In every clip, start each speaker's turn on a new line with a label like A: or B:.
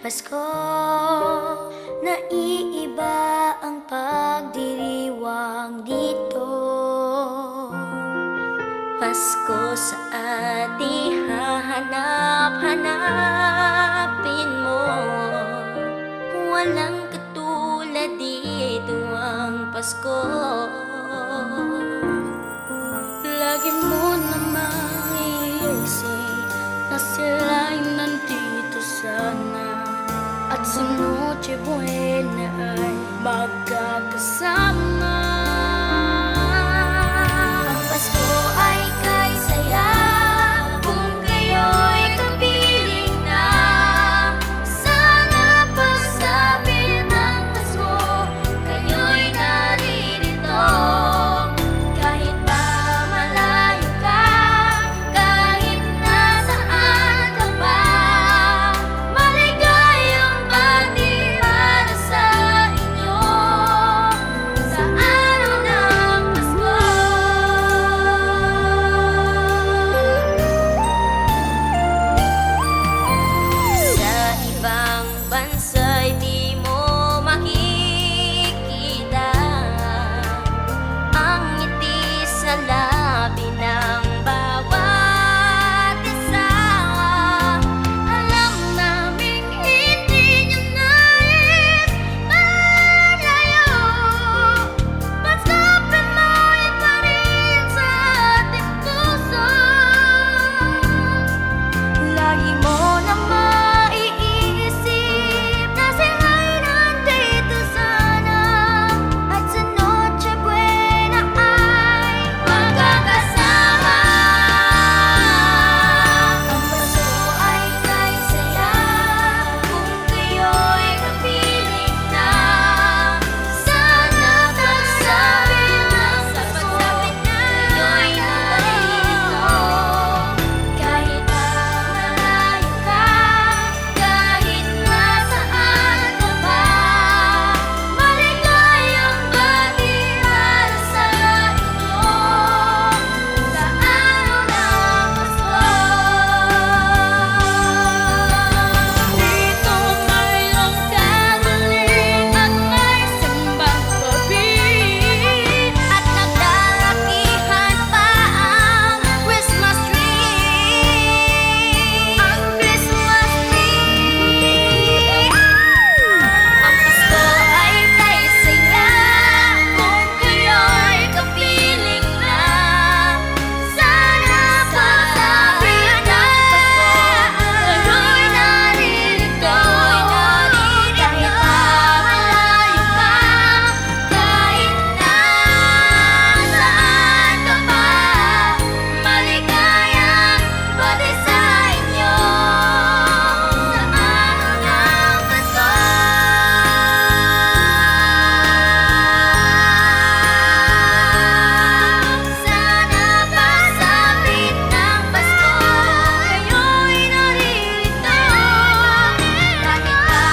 A: Pasko, naiiba ang pagdiriwang dito. Pasko sa ating hahanap-hanapin mo. Walang katulad dito ang Pasko. Lagi mo namang iisip na sila'y nandito sana, at sa Noche Buena ay magkakasama. Ang Pasko ay kay saya kung kayo'y kapiling na. Sana pagsabi ng Pasko, kayo'y naririto. Kahit pa malayo ka, kahit nasaan ka pa, maligayang bati para sa inyo sa araw ng Pasko. Sa ibang bansa'y di mo makikita ang ngiti sa labi ng bawat isa. Alam naming hindi nyo nais malayo, basta Pinoy pa rin sa ating puso. Lagi mo na maiisip na sila'y nandito sana, at sa Noche Buena ay magkakasama. Ang Pasko ay kay saya kung kayo'y kapiling na. Sana pagsabi ng Pasko, kayo'y naririto. Kahit pa malayo ka, kahit nasaan ka pa, maligayang bati para sa inyo sa araw ng Pasko. Dito ngayong kagaling at may simbang gabi, at nagdarakihan pa ang Christmas tree. Ang Christmas tree. Ang Pasko ay kay saya kung kayo'y kapiling na. Sana pagsabi ng Pasko, kayo'y naririto. Kahit pa malayo ka, kahit nasaan ka pa, maligayang bati sa inyo sa araw ng Pasko. Sana pagsapit ng Pasko, kayo'y naririto. Kahit pa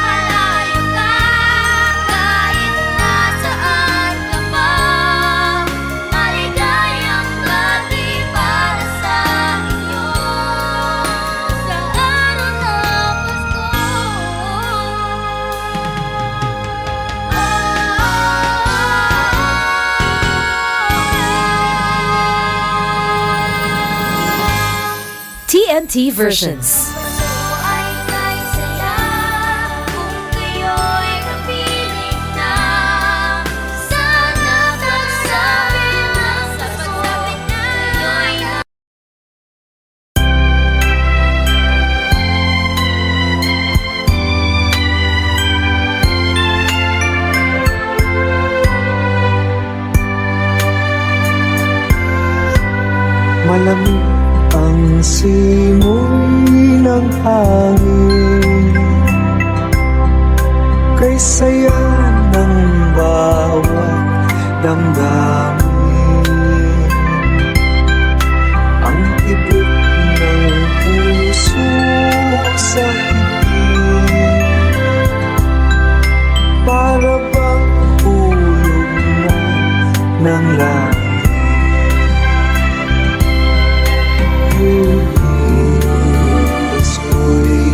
A: malayo ka, kahit nasaan ka pa, maligayang bati para sa inyo sa araw ng
B: TNT versions.
A: Pasko ay kay saya kung kayo'y kapiling na. Sana pagsabi ng Pasko, kayo'y
C: Malamig ang simoy ng hangin, kay saya ng bawat damdamin. Ang tibok ng puso sa higit, para bang hulog na ng langit. Pasko'y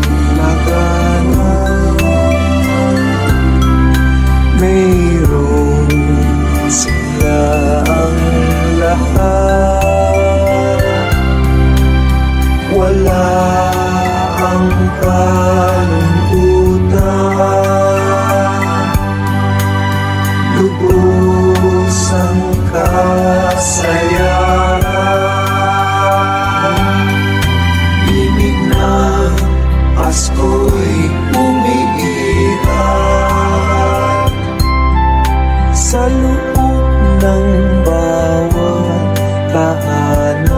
C: kalungkutan, lubos ang kasayahan. Ibig ng Pasko'y umiiral sa loob ng bawat tahanan.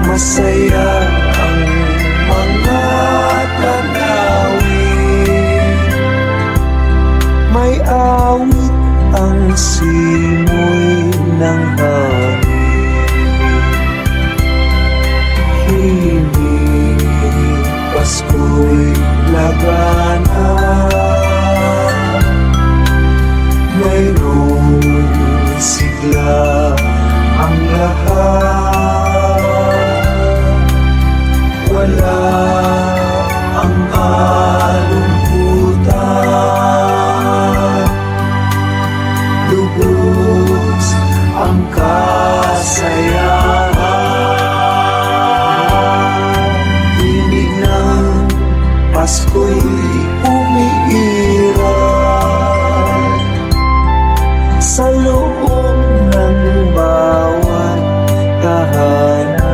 C: Masaya ang mga tanawin, may awit ang simoy ng hangin. Himig, Pasko'y labanan, mayroong sigla ang lahat. Wala ang kalungkutan, lubos ang kasayahan. Tinig ng Pasko'y umiiral sa loob ng bawat tahanan.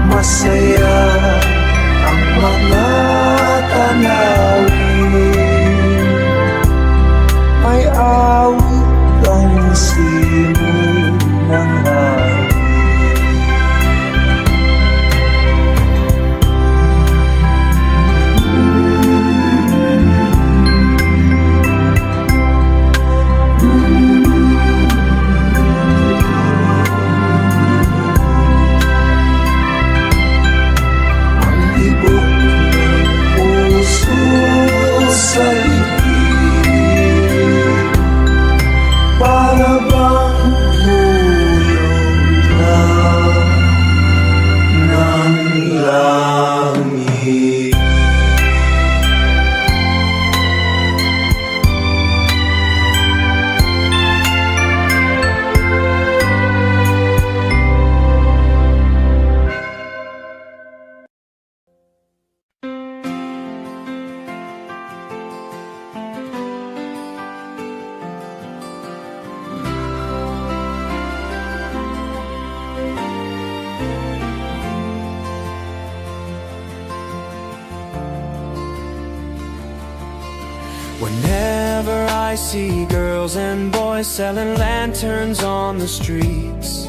C: Masaya ang mga tanawin, may awit ang simoy ng hangin. Ang libot ng puso sa ibig, para bang hulog na ng langit.
D: Whenever I see girls and boys selling lanterns on the streets,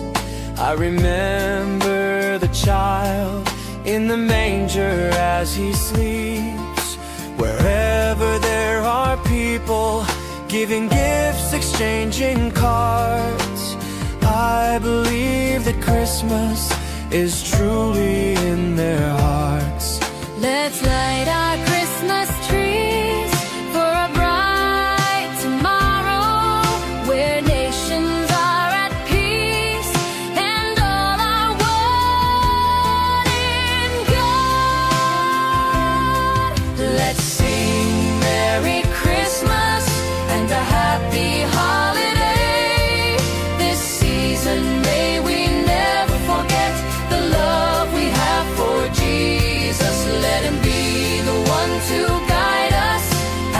D: I remember the child in the manger as he sleeps. Wherever there are people giving gifts, exchanging cards, I believe that Christmas is truly in their hearts.
A: Let's light our Christmas trees for a bright tomorrow, where nations are at peace and all are one in God. Let's sing Merry Christmas and a Happy Holiday. This season may we never forget the love we have for Jesus. Let him be the one to guide us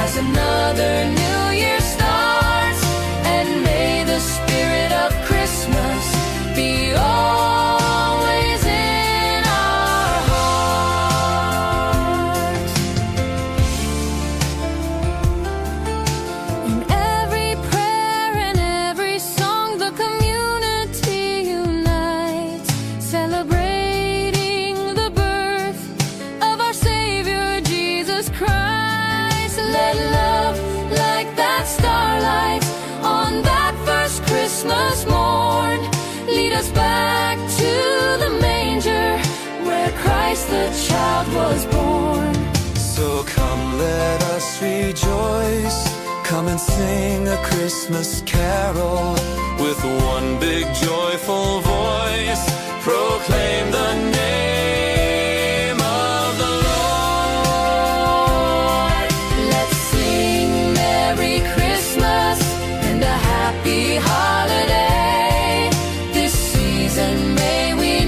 A: as another new year starts, and may the spirit of Christmas be always in our hearts. In every prayer and every song, the community unites, celebrating the birth of our Savior Jesus Christ. Let love, like that starlight on that first Christmas morn, lead us back to the manger where Christ the child was born.
D: So come, let us rejoice. Come and sing a Christmas carol with one big joyful voice. Proclaim the name of the Lord.
A: Let's sing Merry Christmas and a Happy Holiday. This season may we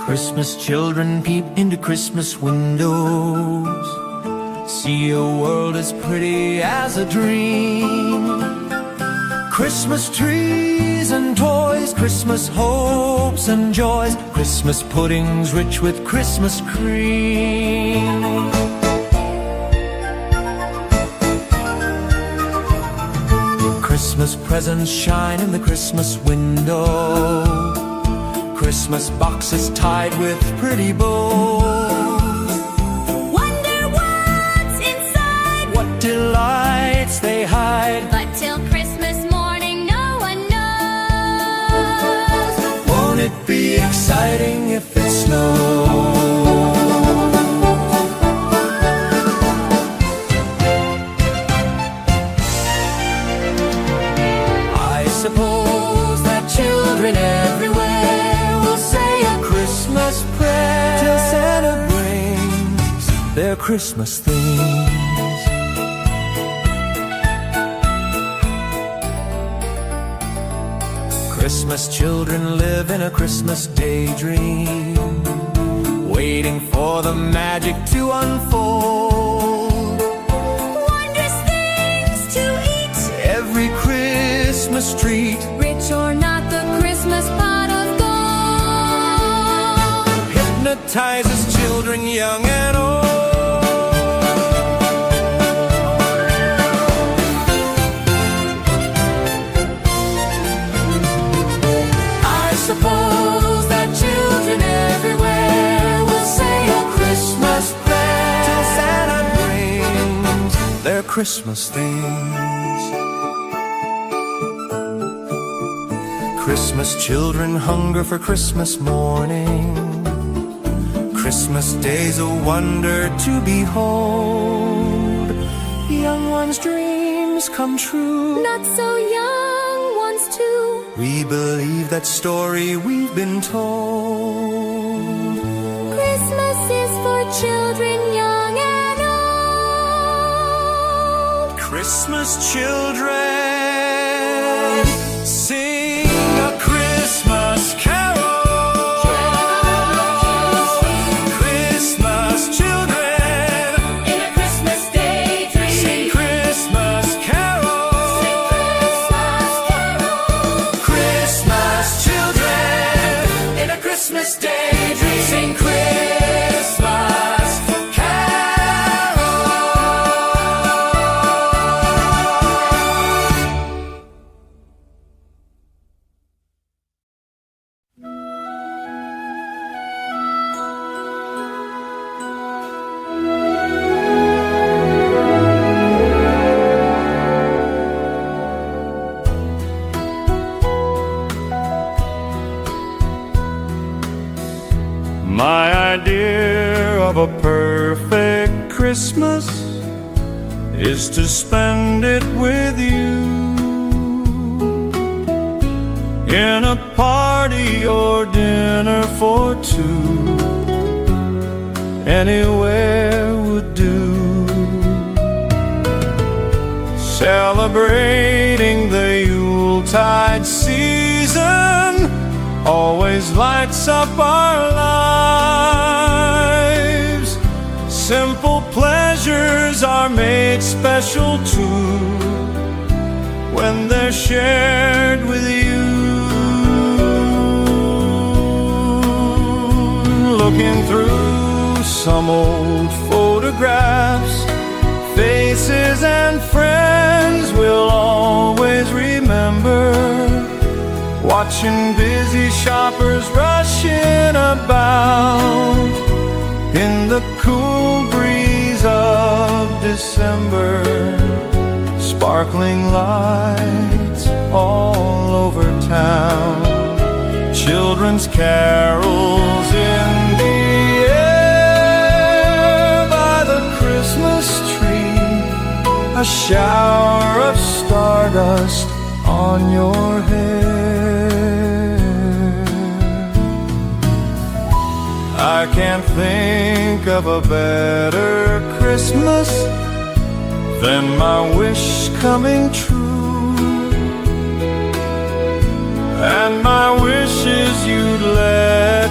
D: Christmas children peep into Christmas windows, see a world as pretty as a dream. Christmas trees and toys, Christmas hopes and joys, Christmas puddings rich with Christmas cream. Christmas presents shine in the Christmas window, Christmas boxes tied with pretty bows.
A: Wonder what's inside,
D: What delights they hide,
A: but till Christmas morning no one knows.
D: won't it be exciting if it snows? I suppose that children everywhere will say a Christmas prayer till Santa brings their Christmas things. Christmas children live in a Christmas daydream, waiting for the magic to unfold.
A: Wondrous things to eat,
D: Every Christmas treat
A: rich or not, the Christmas pot of gold.
D: hypnotizes children young and old. I suppose that children everywhere will say a Christmas prayer till Santa brings their Christmas things. Christmas children hunger for Christmas morning, Christmas day's a wonder to behold. Young ones' dreams come true,
A: Not so young ones too.
D: we believe that story we've been told.
A: Christmas is for children young and old.
D: Christmas children, sing a Christmas carol. Christmas children,
A: In a Christmas daydream,
D: sing Christmas carol. Christmas children, in a Christmas daydream, sing Christmas carol. My idea of a perfect Christmas is to spend it with you, in a party or dinner for two. Anywhere would do, celebrating the Yuletide season always lights up our lives. Simple pleasures are made special too when they're shared with you. Looking through some old photographs, faces and friends we'll always remember. Watching busy shoppers rushing about in the cool breeze of December. Sparkling lights all over town, children's carols in the air by the Christmas tree, a shower of stardust on your hair. I can't think of a better Christmas than my wish coming true. And my wish is you'd let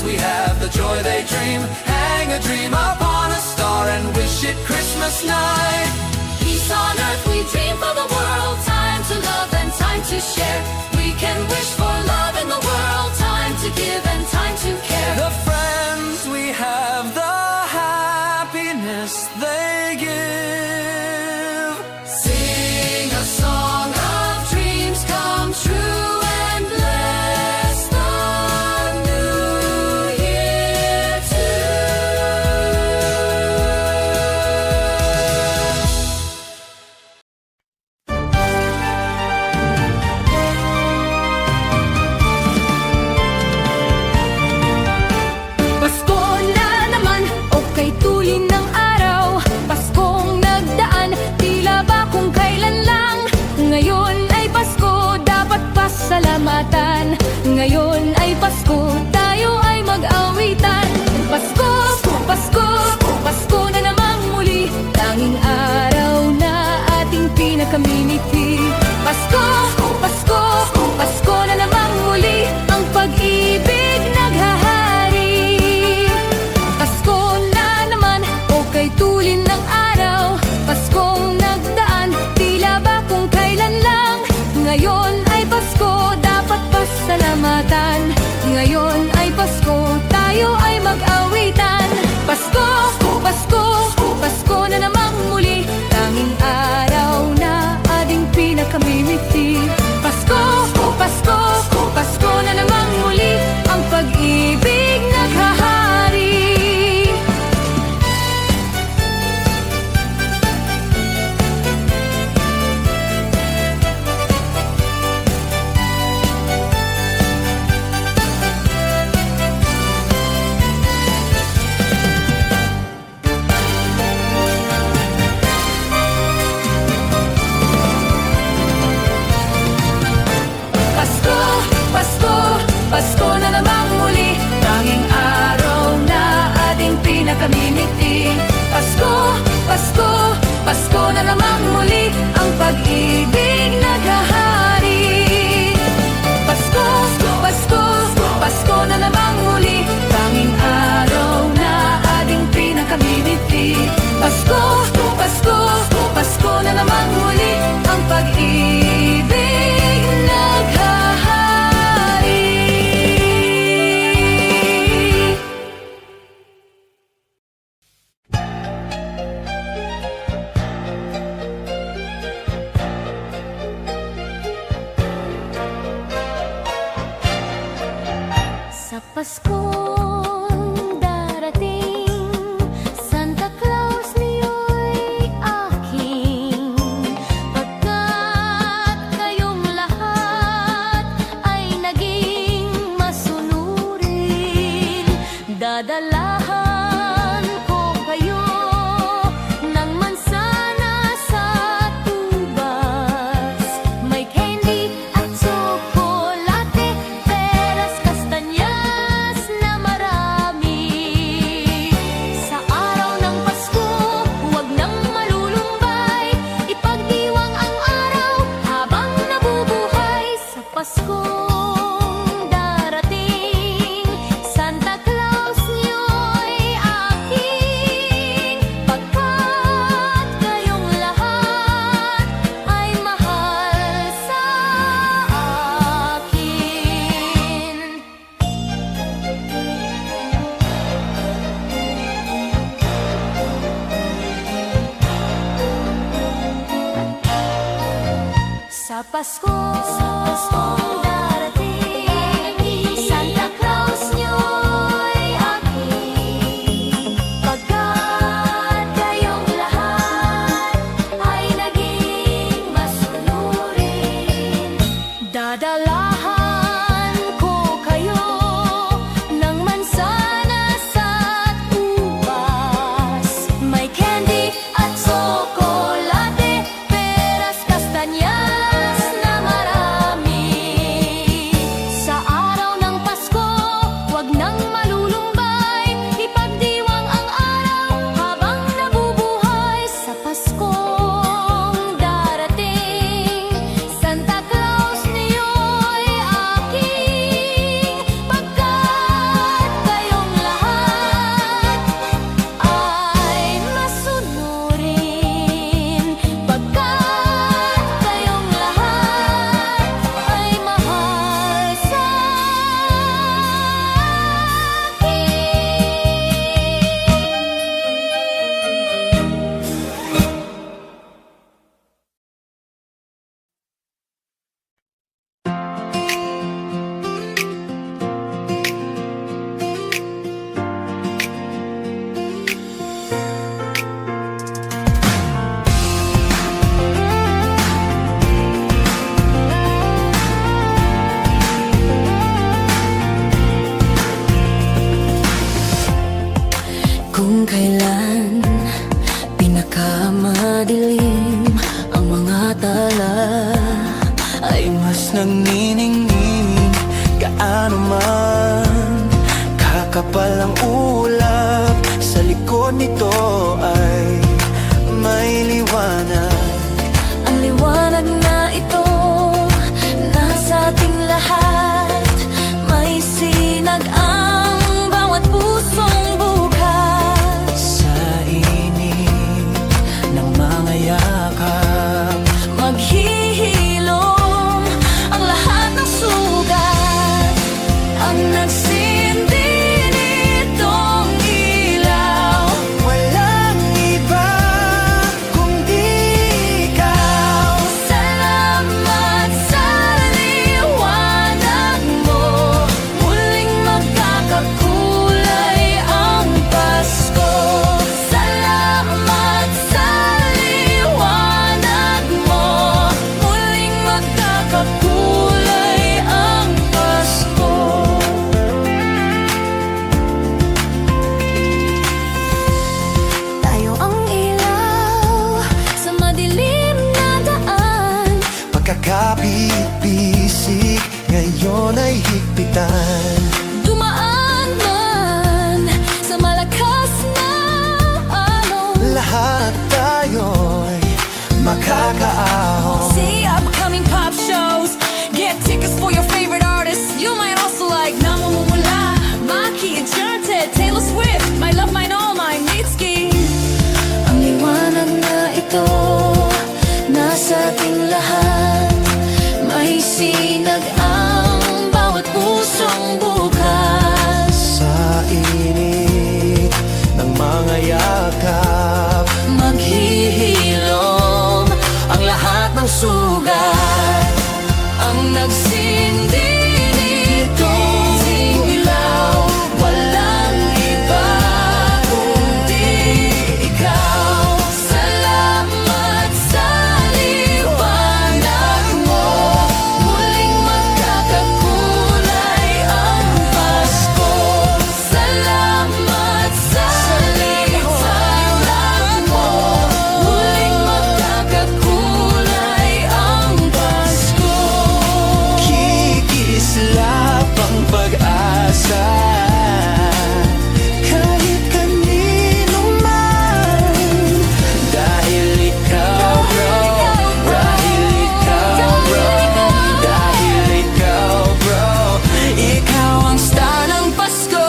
D: friends we have, the joy they dream. Hang a dream upon a star and wish it Christmas night.
A: Peace on earth we dream for the world. Time to love and time to share. We can wish for love in the world. Time to give and time to care.
D: The friends we have, the happiness they give.
A: Sing a song of dreams come true and bless the new year too. Pasko na naman, okay tulin ng araw. Paskong nagdaan, tila ba kung kailan lang. Ngayon ay Pasko, dapat pasalamatan. Ngayon ay Pasko, tayo ay mag-awitan. Pasko, Pasko, Pasko na namang muli. Tanging araw na ating pinakamimiti. Pasko, Pasko, Pasko na namang muli. Ang pag-ibig naghahari. Pasko na naman, okay tulin ng araw. Paskong nagdaan, tila ba kung kailan lang. Ngayon ay Pasko, dapat pasalamatan. Ngayon ay Pasko, tayo ay mag-awitan. Pasko, Pasko, Pasko na namang muli. Tanging araw na ating pinakamimiti. Pasko, Pasko, Pasko na namang muli. Ang pag-ibig naghahari. Pasko, Pasko, Pasko na namang muli. Tanging araw na ating pinakamimiti. Pasko, Pasko, Pasko na namang muli. Ang pag-ibig naghahari. Pasko, Pasko, Pasko na namang muli. Tanging araw na ating pinakamimiti. Pasko, Pasko, Pasko na namang muli. Ang pag-ibig naghahari. Sa Paskong darating, Santa Claus niyo'y aking. Pagkat kayong lahat ay naging masunurin, dadalahan ko kayo ng mansanas at ubas. May candy at tsokolate, peras, kastanyas na marami. Sa araw ng Pasko, huwag nang malulumbay. Ipagdiwang ang araw habang nabubuhay. Sa Paskong darating, Santa Claus niyo'y aking. Pagkat kayong lahat ay mahal sa akin. Sa Paskong darating, Santa Claus niyo'y aking. Pagkat kayong lahat ay naging masunurin, dadalahan ko kayo ng mansanas at ubas. May candy at tsokolate, peras, kastanyas na marami. madilim ang mga tala,
D: ay mas nagniningning. Gaano man kakapal ang ulap, sa likod nito ay may liwanag.
A: ang liwanag na ito nasa ating lahat. May sinag ang bawat pusong bukas.
D: Sa init ng mga yakap,
A: Maghihilom ang lahat ng sugat. Ang nagsindi nitong ilaw,
D: walang iba kundi ikaw.
A: salamat sa liwanag mo. Muling magkakakulay ang Pasko. Salamat sa liwanag mo. Muling magkakakulay ang Pasko. Tayo ang ilaw sa madilim na daan.
D: Pagkakabit-bisik ngayon ay higpitan.
A: Dumaan man sa malakas na alon.
D: Lahat tayo'y makakaahon.
A: See upcoming pop shows. Get tickets for your favorite artists. You might also like Namumula, Maki, Enchanted, Taylor Swift, My Love, Mine All, Mine, Mitski. Ang liwanag na ito nasa ating lahat. May sinag ang bawat pusong bukas.
D: Sa init ng mga yakap,
A: Maghihilom ang lahat ng sugat. Ang nagsindi nitong ilaw, walang iba kundi ikaw. Salamat sa liwanag mo. Muling magkakakulay ang Pasko. Salamat sa liwanag mo. Muling magkakakulay ang Pasko.
D: kikislap ang pag-asa. Kahit kanino man, dahil ikaw bro, dahil ikaw bro, dahil ikaw bro, ikaw ang star ng Pasko.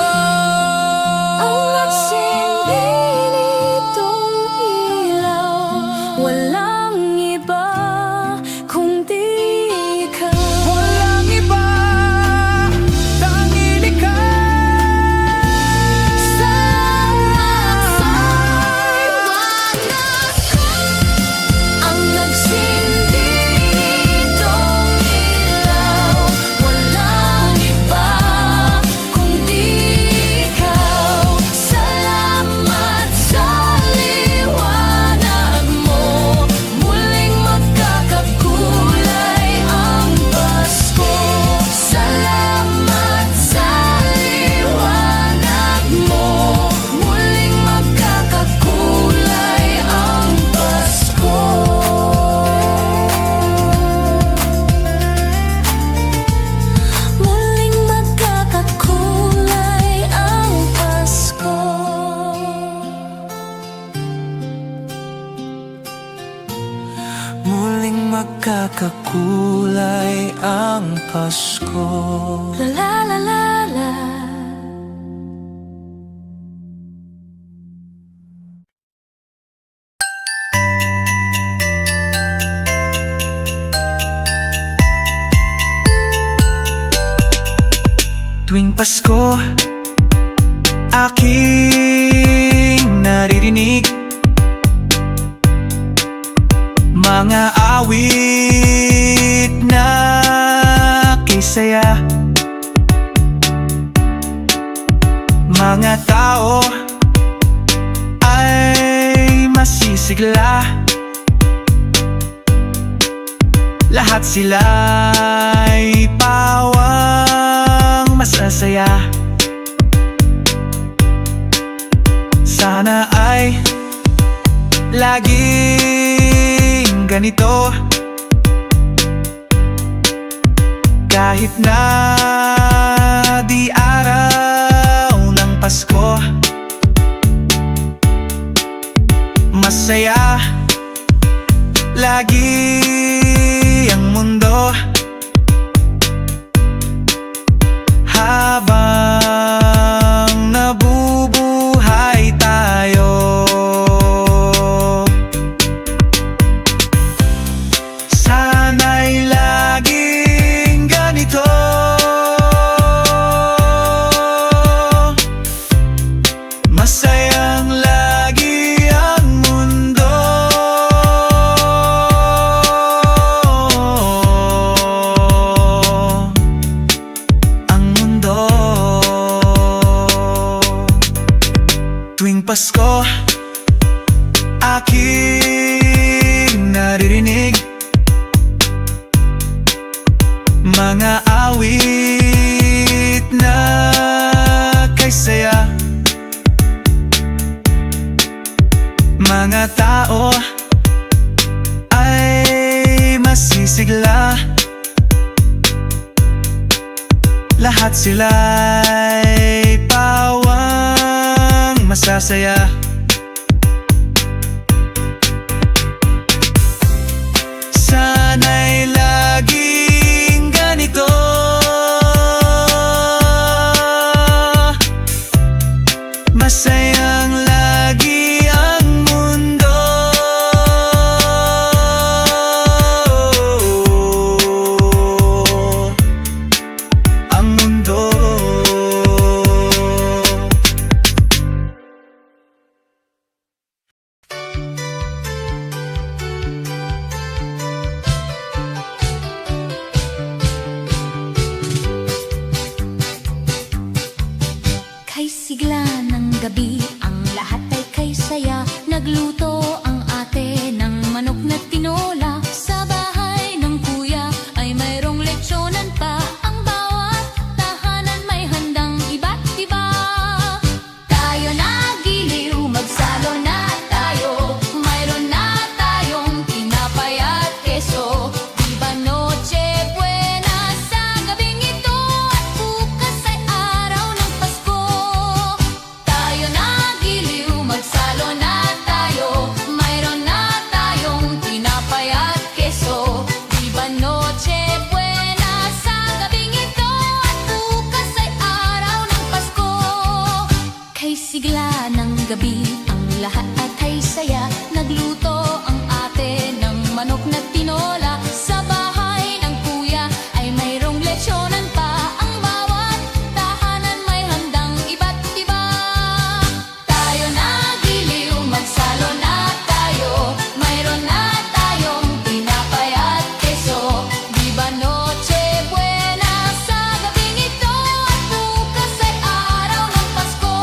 A: Ang nagsindi nitong ilaw, walang iba kundi ikaw.
D: Walang iba, tanging ikaw.
A: Salamat sa liwanag mo. Ang nagsindi nitong ilaw, walang iba kundi ikaw. Salamat sa liwanag mo. Muling magkakakulay ang Pasko. Salamat sa liwanag mo. Muling magkakakulay ang Pasko. Muling magkakakulay ang Pasko.
D: Muling magkakakulay ang Pasko.
A: La la la la la.
D: Tuwing Pasko, aking naririnig mga awit na kisaya. Mga tao ay masisigla, lahat sila'y pawang masasaya. Sana ay
E: laging ganito. Kahit na di araw ng Pasko, masaya lagi ang mundo. Habang nabubuhay tayo, sana'y laging ganito. Masayang lagi ang mundo. Ang mundo. Tuwing Pasko, aking naririnig mga awit na kay saya. Mga tao ay masisigla, lahat sila'y pawang masasaya. Sana'y laging ganito. Masayang lagi ang mundo. Ang mundo.
A: Kay sigla ng gabi, ang lahat ay kay saya. Nagluto ang ate ng manok na tinola. Sa bahay ng kuya ay mayroong leksyonan pa. Ang bawat tahanan may handang iba't iba. Tayo nagiliw, magsalo na tayo. Mayroon na tayong tinapay at keso. Diba Noche Buena sa gabing ito, at bukas ay araw ng Pasko. Tayo nagiliw, magsalo na tayo. Mayroon na tayong tinapay at keso. Diba Noche Buena sa gabing ito, at bukas ay araw ng Pasko. Kay sigla ng gabi, ang lahat ay saya. Nagluto ang ate ng manok na tinola. Sa bahay ng kuya ay mayroong leksyonan pa. Ang bawat tahanan may handang iba't iba. Tayo nagiliw, magsalo na tayo. Mayroon na tayong tinapay at keso. Diba Noche Buena sa gabing ito, at bukas ay araw ng Pasko.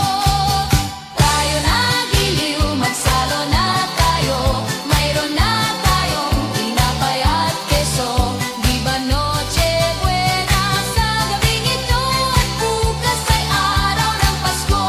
A: Tayo nagiliw, magsalo na tayo. Mayroon na tayong tinapay at keso. Diba Noche Buena sa gabing ito, at bukas ay araw ng Pasko.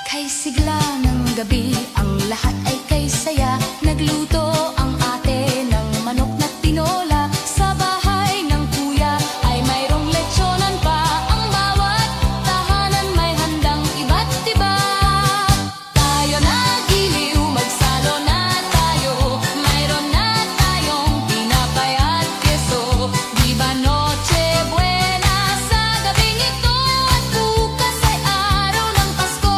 A: Kay sigla ng gabi, ang lahat ay kay saya. Nagluto ang ate ng manok na tinola. Sa bahay ng kuya ay mayroong leksyonan pa. Ang bawat tahanan may handang iba't iba. Tayo nagiliw, magsalo na tayo. Mayroon na tayong tinapay at keso. Diba Noche Buena sa gabing ito, at bukas ay araw ng Pasko.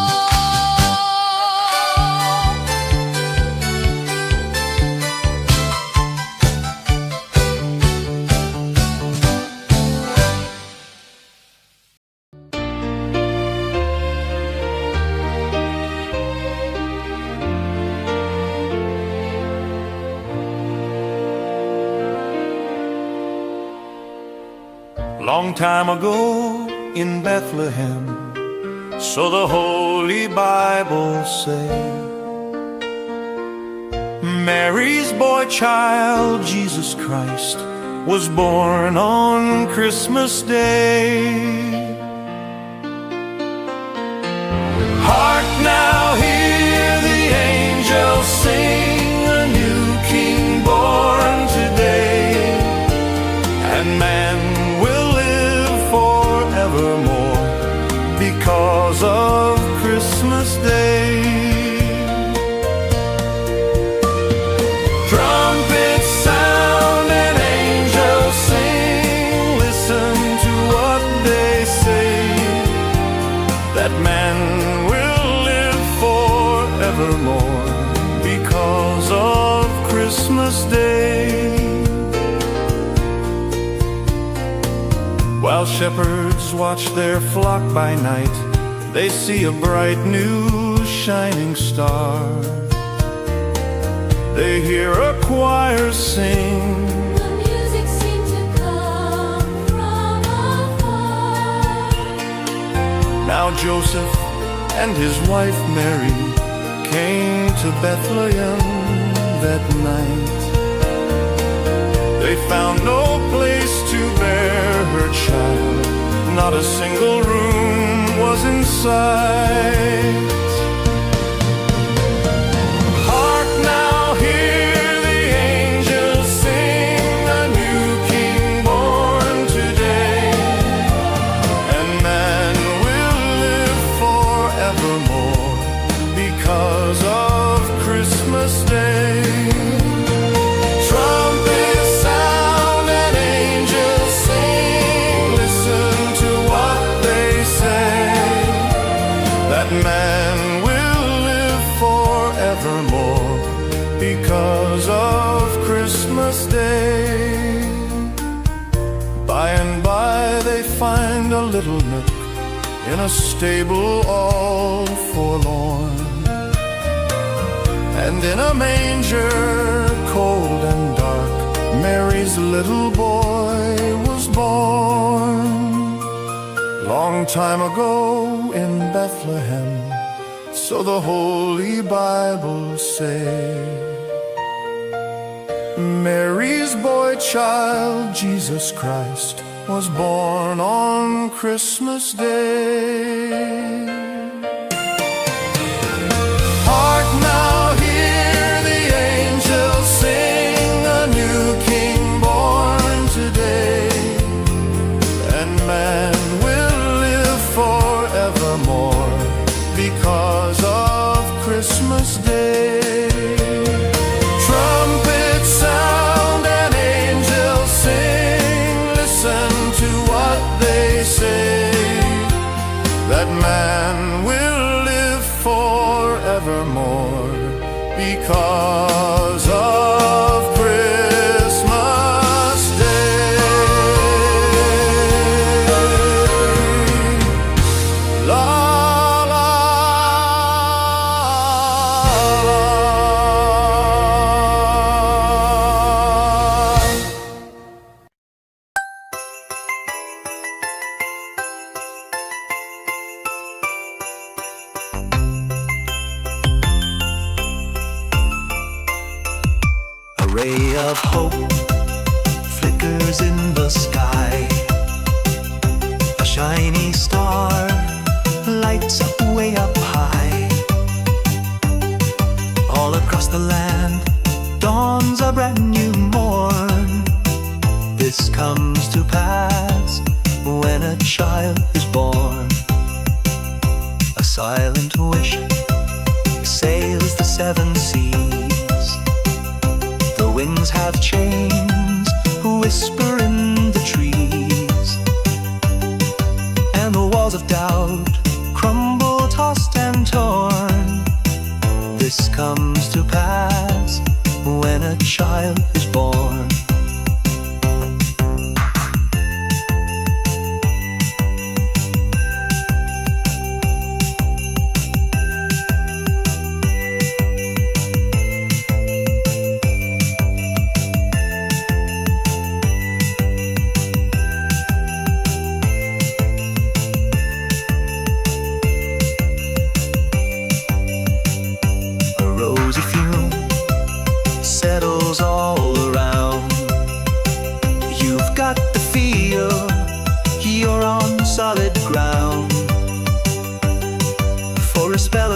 C: Long time ago in Bethlehem, so the Holy Bible say, Mary's boy child, Jesus Christ, was born on Christmas Day. Hark now, hear the angels sing, a new king born today, and man will live forevermore because of Christmas Day. Trumpets sound and angels sing, listen to what they say, that man will live forevermore because of Christmas Day. While shepherds watch their flock by night, they see a bright new shining star. They hear a choir sing,
A: The music seemed to come from afar.
C: now Joseph and his wife Mary came to Bethlehem that night. They found no place to bear her child, not a single room was in sight. Hark now, hear the angels sing, a new king born today, and man will live forevermore because of Christmas Day. Trumpets sound and angels sing, listen to what they say, that man will live forevermore because of Christmas Day. By and by they find a little nook in a stable all forlorn, and in a manger cold and dark, Mary's little boy was born. Long time ago in Bethlehem, so the Holy Bible say, Mary's boy child, Jesus Christ, was born on Christmas Day. Hark now, hear the angels sing, a new king born today, and man will live forevermore because of Christmas Day. Trumpets sound and angels sing, listen to what they say, that man will live forevermore because of Christmas Day. La la la.
E: A ray of hope flickers in the sky. A shiny star lights up way up high. All across the land dawns a brand new morn. This comes to pass when a child is born. A silent wish sails the seven seas. The winds have chains, whisper in the trees, and the walls of doubt crumble, tossed and torn. This comes to pass when a child is born.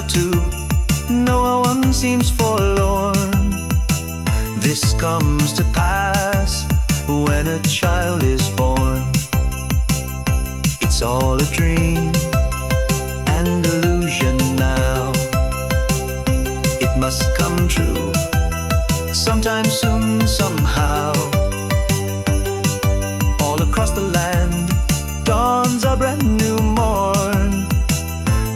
E: too. No one seems forlorn. This comes to pass when a child is born. It's all a dream and illusion now. It must come true sometime soon, somehow. All across the land dawns a brand new morn.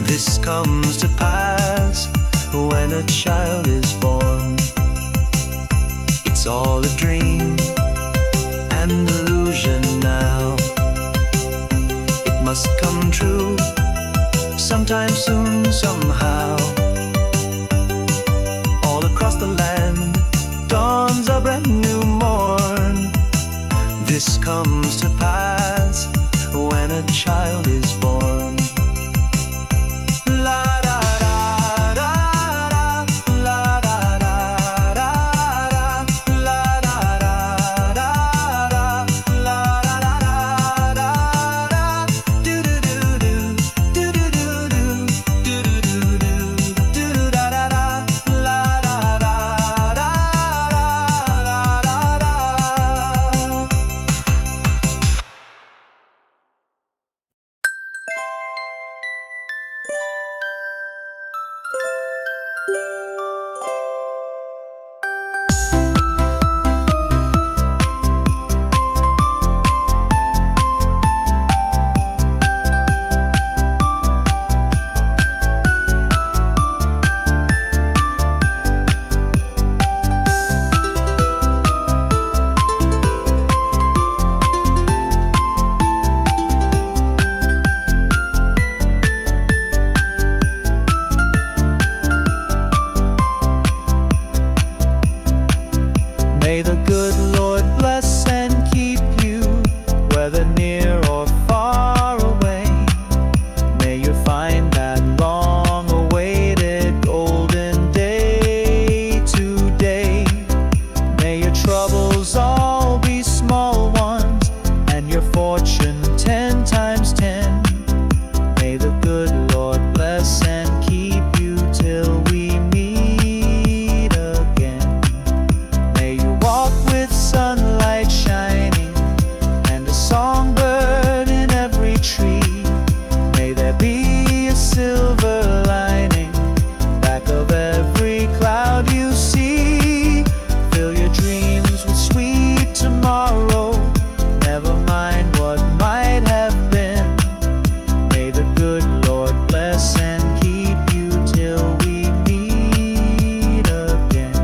E: This comes to pass when a child is born. It's all a dream and illusion now. It must come true sometime soon, somehow. All across the land dawns a brand new morn. This comes to pass when a child is born. La da da da da, la da da da da, la da da da da, la da da da da, do do do do, do do do do, do do do do, do do da da da, la da da da da da da. May the good Lord bless and keep you, whether near or far away. May you find that long-awaited golden day today. May your troubles all be small ones, and your fortune 10 times 10. May the good Lord bless and keep you till we meet again. May you walk with sunlight shining and a songbird in every tree. May there be a silver lining back of every cloud you see. Fill your dreams with sweet tomorrow. Never mind what might have been. May the good Lord bless and keep you till we meet again.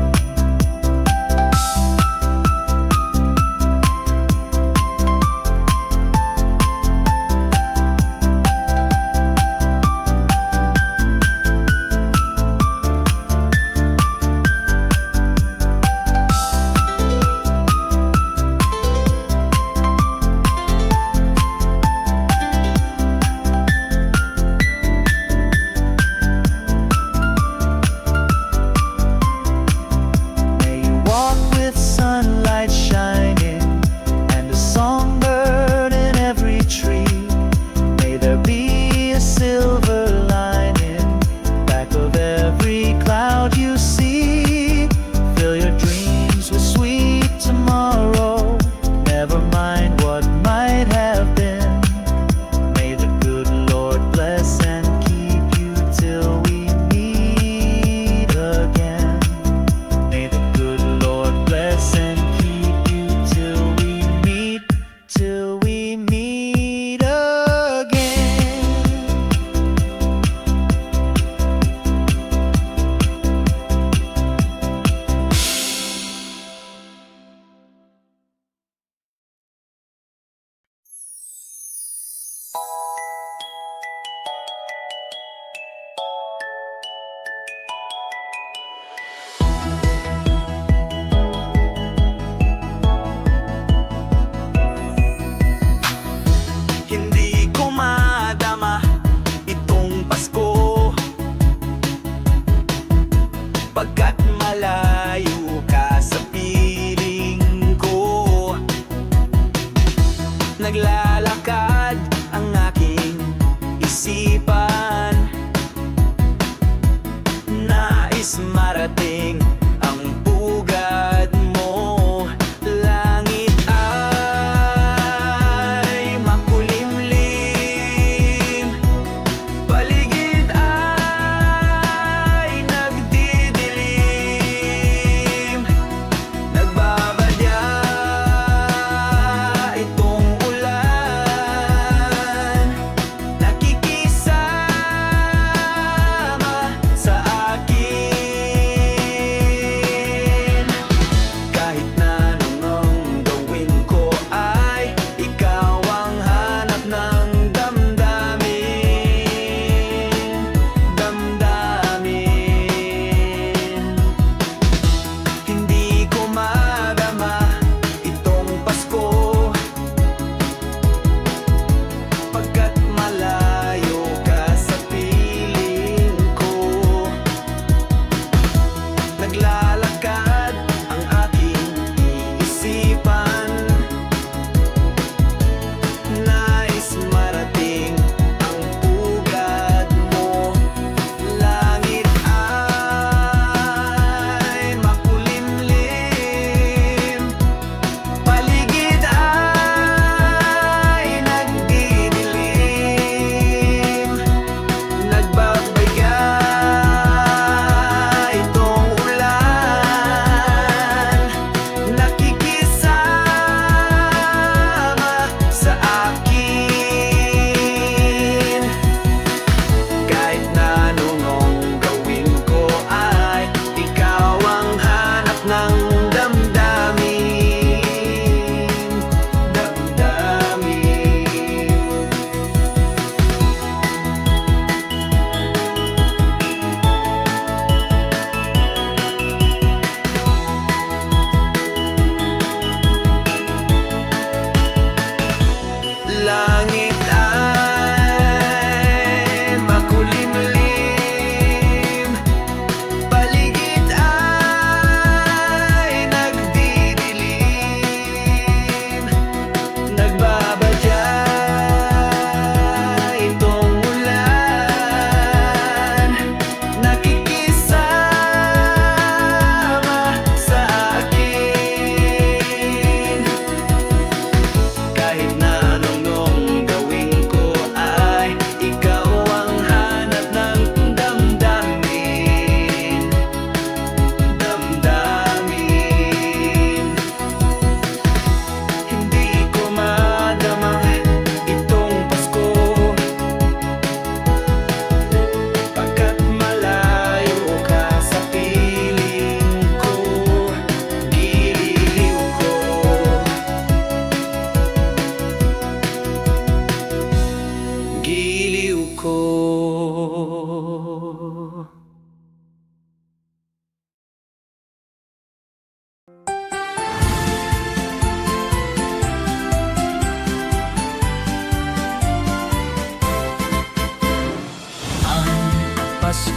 E: May you walk with sunlight shining and a songbird in every tree. May there be a silver lining back of every cloud you see. Fill your dreams with sweet tomorrow. Never mind what might have been. May the good Lord bless and keep you till we meet again. May the good Lord bless and keep you till we meet again.
F: Hindi ko madama itong Pasko, pagkat malayo ka sa piling ko. Naglalakad ang aking isipan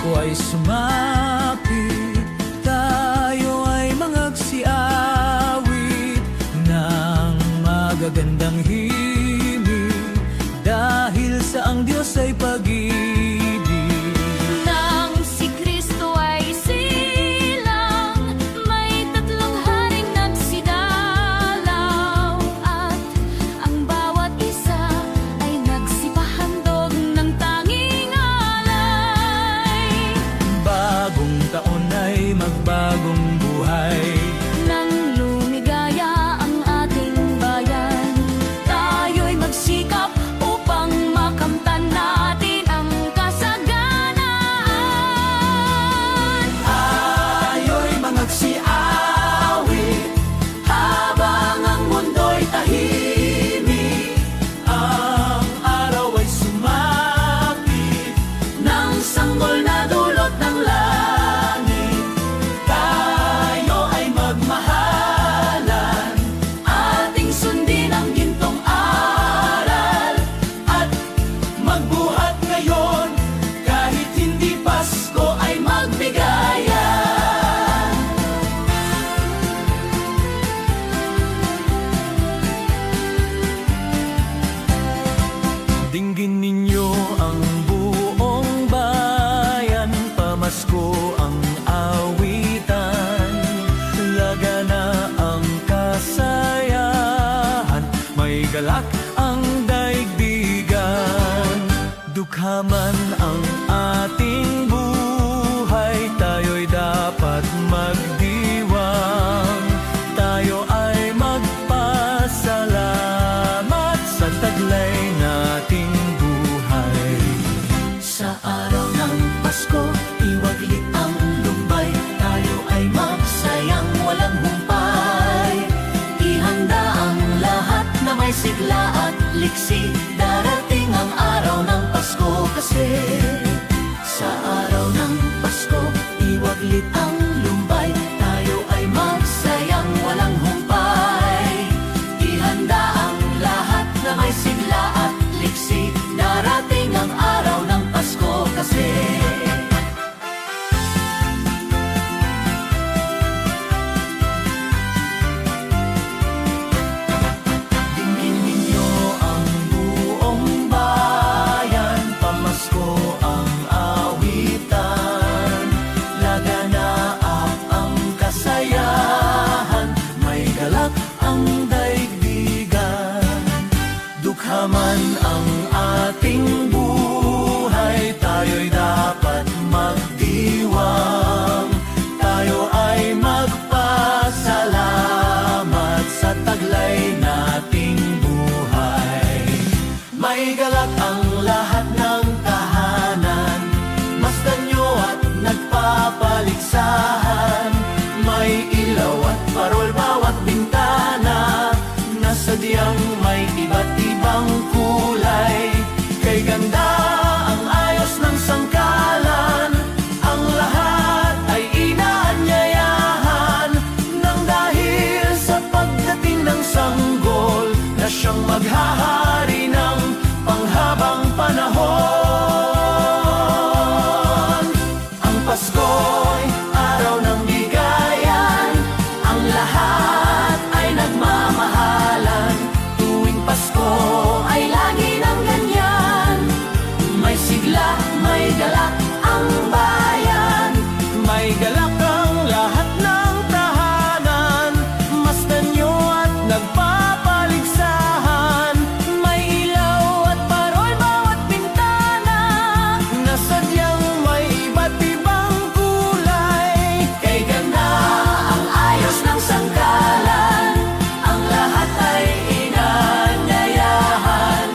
D: Pasko ay sumapit, tayo ay mangagsiawit ng magagandang himig, dahil sa ang Diyos ay pag-ibig.
A: Nang si Kristo ay silang, may tatlong haring nagsidalaw, at ang bawat isa ay nagsipahandog ng tanging alay.
D: Bagong taon ay magbagong buhay,
A: Nang lumigaya ang ating bayan, tayo'y magsikap upang makamtan natin ang kasaganaan.
D: tayo'y mangagsiawit habang ang mundo'y tahimik. Ang araw ay sumapit ng sanggol na dulot ng langit. Tayo ay magmahalan, ating sundin ang gintong aral, at magbuhat ngayon kahit hindi Pasko ay magbigayan. Dinggin ninyo ang buong bayan, pamasko ang awitan, lagana ang kasayahan, may galak ang daigdigan. Dukhaman ang ating buhay, tayo'y dapat magdiwang, tayo ay magpasalamat sa taglay nating buhay. Sa araw ng Pasko, iwaglit ang lumbay, tayo ay magsayang walang humpay. Ihanda ang lahat na may sigla at liksi, darating ang araw ng Pasko kasi. Sa araw ng Pasko, iwaglit ang lumbay, tayo ay magsayang walang humpay. Ihanda ang lahat na may sigla at liksi, darating ang araw ng Pasko kasi. Dinggin ninyo ang buong bayan, pamasko ang awitan, laganaap ang kasayahan, may galak ang daigdigan. Dukhaman ang ating buhay, tayo'y dapat magdiwang, tayo ay magpasalamat sa taglay nating buhay. May galak ang lahat ng tahanan, masdan nyo at nagpapaligsahan, may ilaw at parol bawat bintana, na sadyang may iba't ibang kulay. Kay ganda ang ayos ng sangkalan, ang lahat ay inaanyayahan, nang dahil sa pagdating ng sanggol na siyang maghahari ng panghabang panahon. Ang Pasko'y araw ng bigayan, ang lahat ay nagmamahalan. Tuwing Pasko ay lagi ng ganyan, may sigla, may galak ang bayan, may galak ang lahat ng tahanan, masdan nyo at nagpapaligsahan, may ilaw at parol bawat bintana, na sadyang may iba't ibang kulay. Kay ganda ang ayos ng sangkalan, ang lahat ay inanyayahan,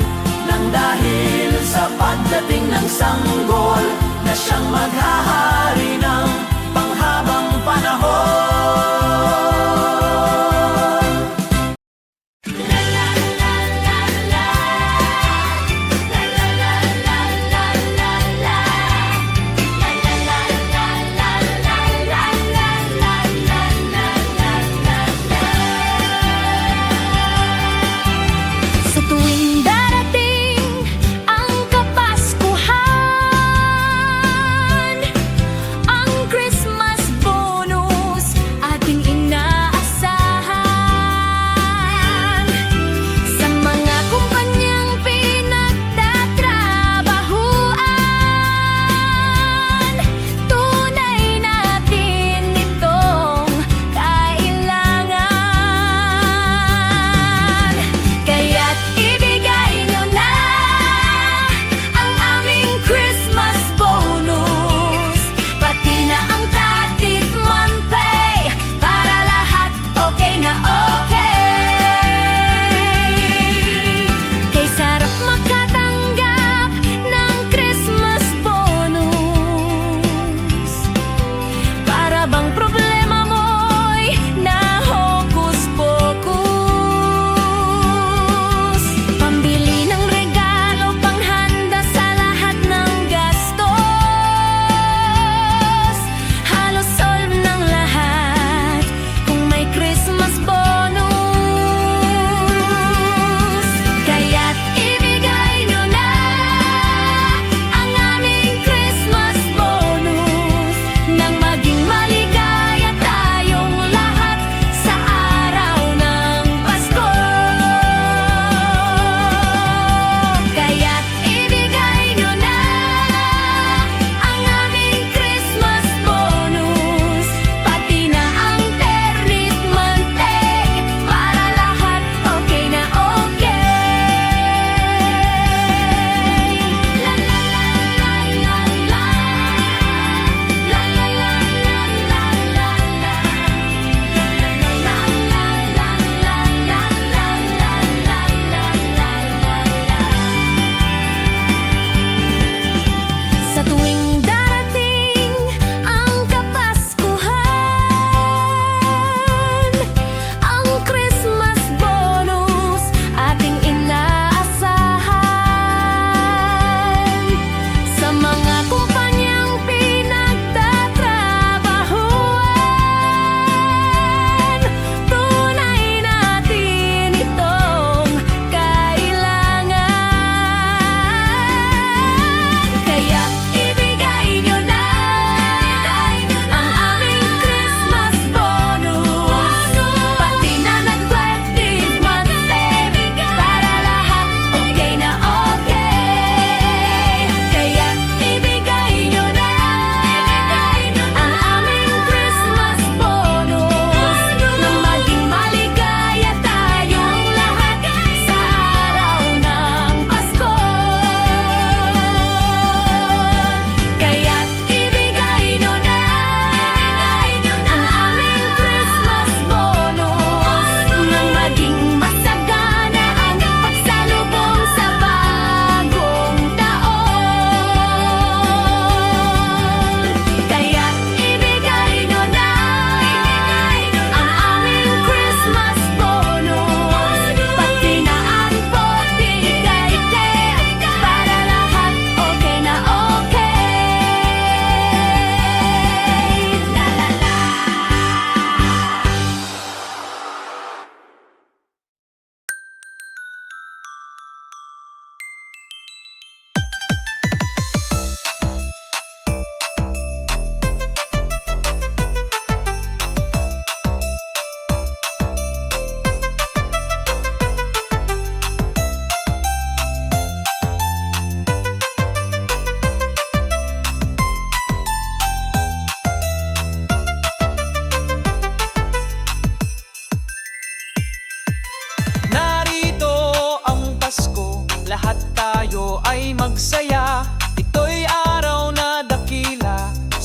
D: nang dahil sa pagdating ng sanggol na siyang maghahari ng panghabang panahon.
A: Sa tuwing darating ang Kapaskuhan,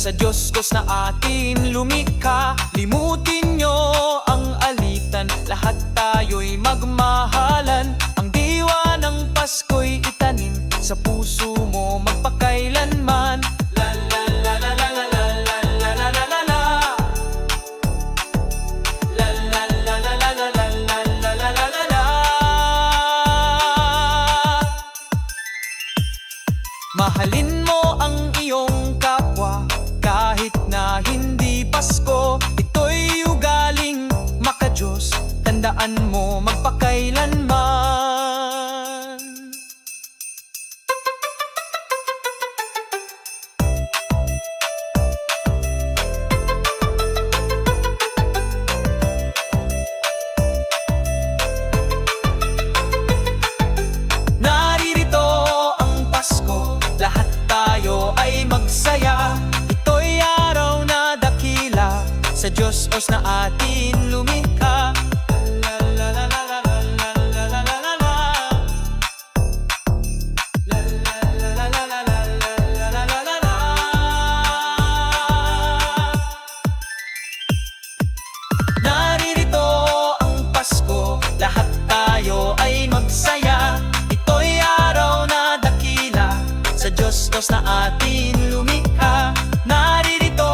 D: sa Diyos na atin lumikha. Limutin nyo ang alitan, lahat tayo'y magmahalan. Ang diwa ng Pasko'y itanim sa puso mo magpakailanman. La la la la la la la la la la la la la. La la la la la la la la la la la la la. Mahalin mo ang iyong kapwa kahit na hindi Pasko. Ito'y ugaling maka-Diyos, tandaan mo magpakailanman. Naririto ang Pasko, lahat tayo ay magsaya. Ito'y araw na dakila, sa Diyos na atin lumikha. La la la la la la la la la la la la. La la la la la la la la la la la la. Naririto ang Pasko, lahat tayo ay magsaya. Ito'y araw na dakila, sa Diyos na atin lumikha. Naririto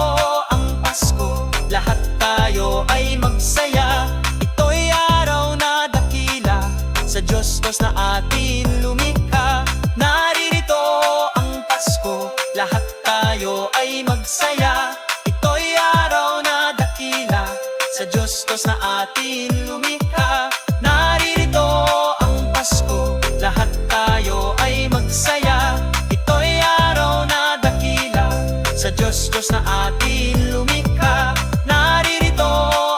D: ang Pasko, lahat tayo ay magsaya. Ito'y araw na dakila, sa Diyos na atin lumikha. Naririto ang Pasko, lahat tayo ay magsaya. Ito'y araw na dakila, sa Diyos na atin lumikha. Naririto ang Pasko, lahat tayo ay magsaya. Ito'y araw na dakila, sa Diyos na atin lumikha. Naririto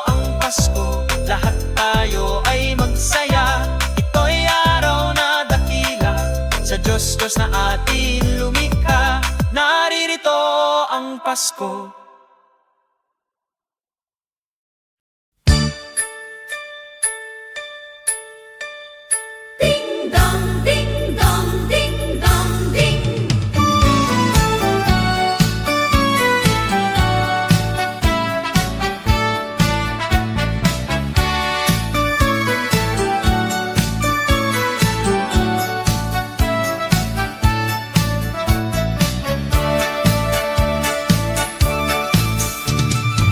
D: ang Pasko, lahat tayo ay magsaya. Ito'y araw na dakila, sa Diyos na atin lumikha. Naririto ang Pasko.
A: Ding dong, ding dong, ding dong, ding.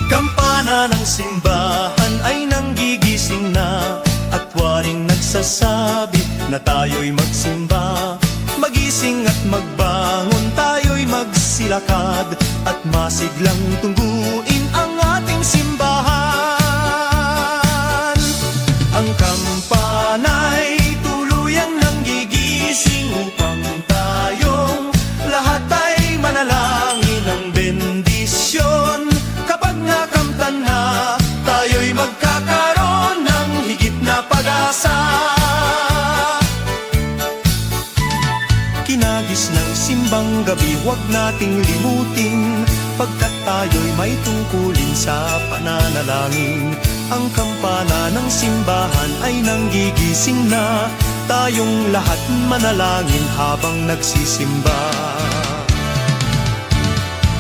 E: Kampana ng simbahan ay nanggigising na, at waring nagsasabi na tayo'y magsimba. Magising at magbangon, tayo'y magsilakad, at masiglang tungguin ang ating simbahan. Ang kampana'y tuluyang nanggigising upang tayong lahat ay manalangin ng bendisyon. Kapag nakamtan na, tayo'y magkakaroon ng higit na pag-asa. Kinagis ng simbang gabi, huwag nating limutin, pagkat tayo'y may tungkulin sa pananalangin. Ang kampana ng simbahan ay nanggigising na, tayong lahat manalangin habang nagsisimba.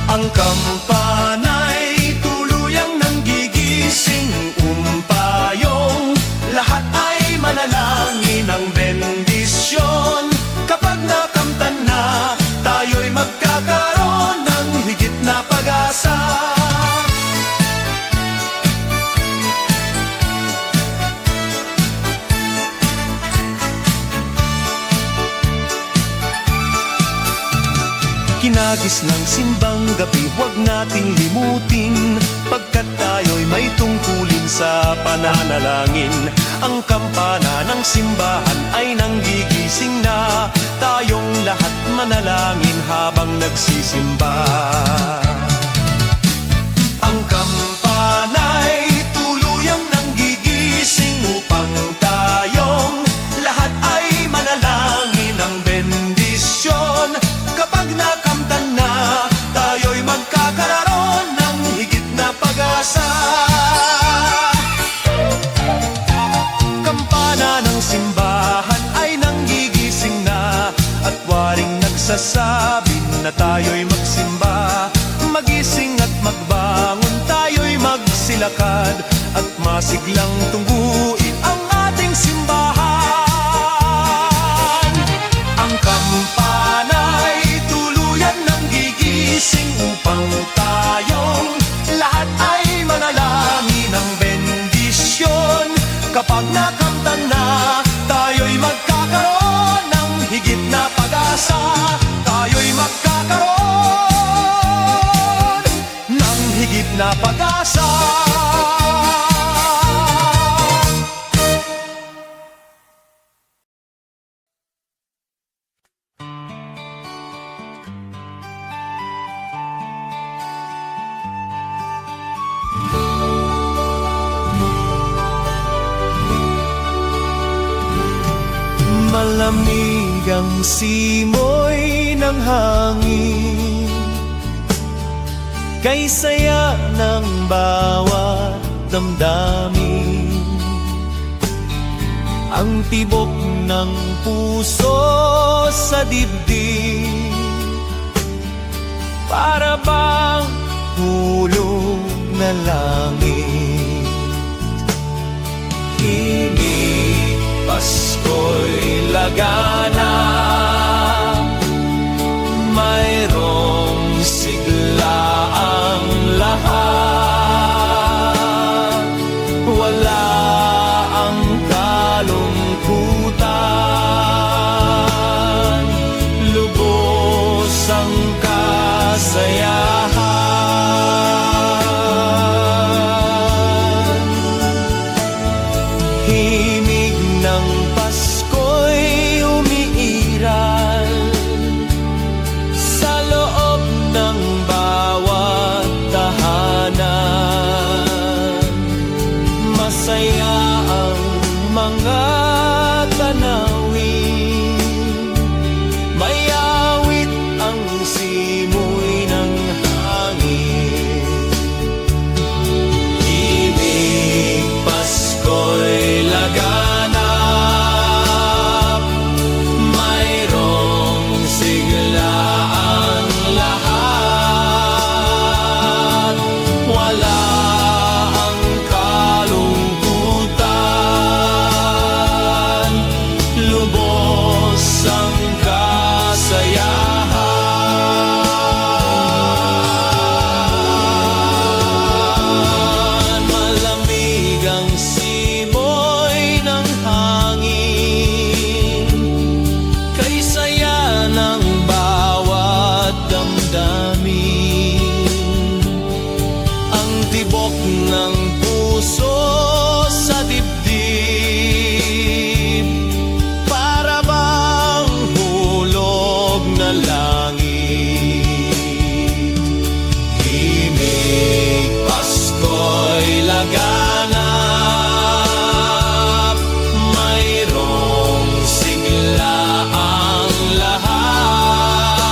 E: Ang kampana'y tuluyang nanggigising, umpayong lahat ay manalangin ng bendisyon. Kapag nakamtan na, tayo'y magkakaroon ng higit na pag-asa. Kinagis ng simbang gabi, huwag nating limutin, pagkat tayo'y may tungkulin sa pananalangin. Ang kampana ng simbahan ay nanggigising na, tayong lahat manalangin habang nagsisimba. Ang kampana'y tuluyang nanggigising upang tayong lahat ay manalangin ng bendisyon. Kapag nakamtan na, tayo'y magkakaroon ng higit na pag-asa. Kampana ng simbahan ay nanggigising na, at waring nagsasabi na tayo'y magsimba. Magising
F: masiglang tungguin ang ating simbahan. Ang kampana'y tuluyan ng gigising upang tayong lahat ay manalangin ng bendisyon. Kapag nakamtan na, tayo'y magkakaroon ng higit na pag-asa. Tayo'y magkakaroon ng higit na pag-asa. Malamig ang simoy ng hangin, kay saya ng bawat damdamin. Ang tibok ng puso sa dibdib, para bang hulog na langit. Himig, Pasko'y lagana, mayroong sigla ang lahat. Wala ang kalungkutan, lubos ang kasayahan. Himig ng Pasko'y umiiral sa loob ng bawat tahanan. Masaya ang mga tanawin, may awit ang simoy ng hangin. Himig, Pasko'y laganap, mayroong sigla ang lahat. Wala ang kalungkutan, lubos ang kasayahan. Malamig ang simoy ng hangin, kay saya ng bawat damdamin. Ang tibok ng puso sa dibdib, para bang hulog na langit. Himig, Pasko'y laganap, mayroong sigla ang lahat.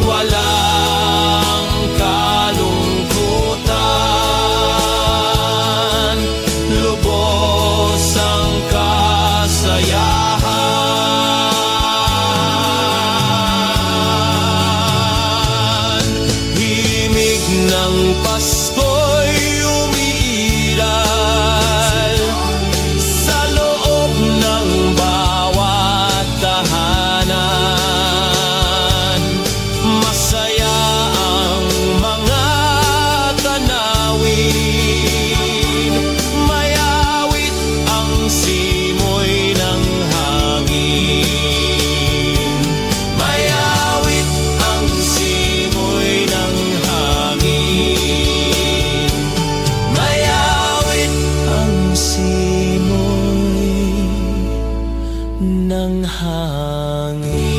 F: Walang kalungkutan, lubos ang kasayahan. Himig ng Pasko'y umiiral sa loob ng bawat tahanan. Masaya ang mga tanawin, may awit ang simoy ng hangin. May awit ang simoy ng hangin. May awit ang simoy ng hangin.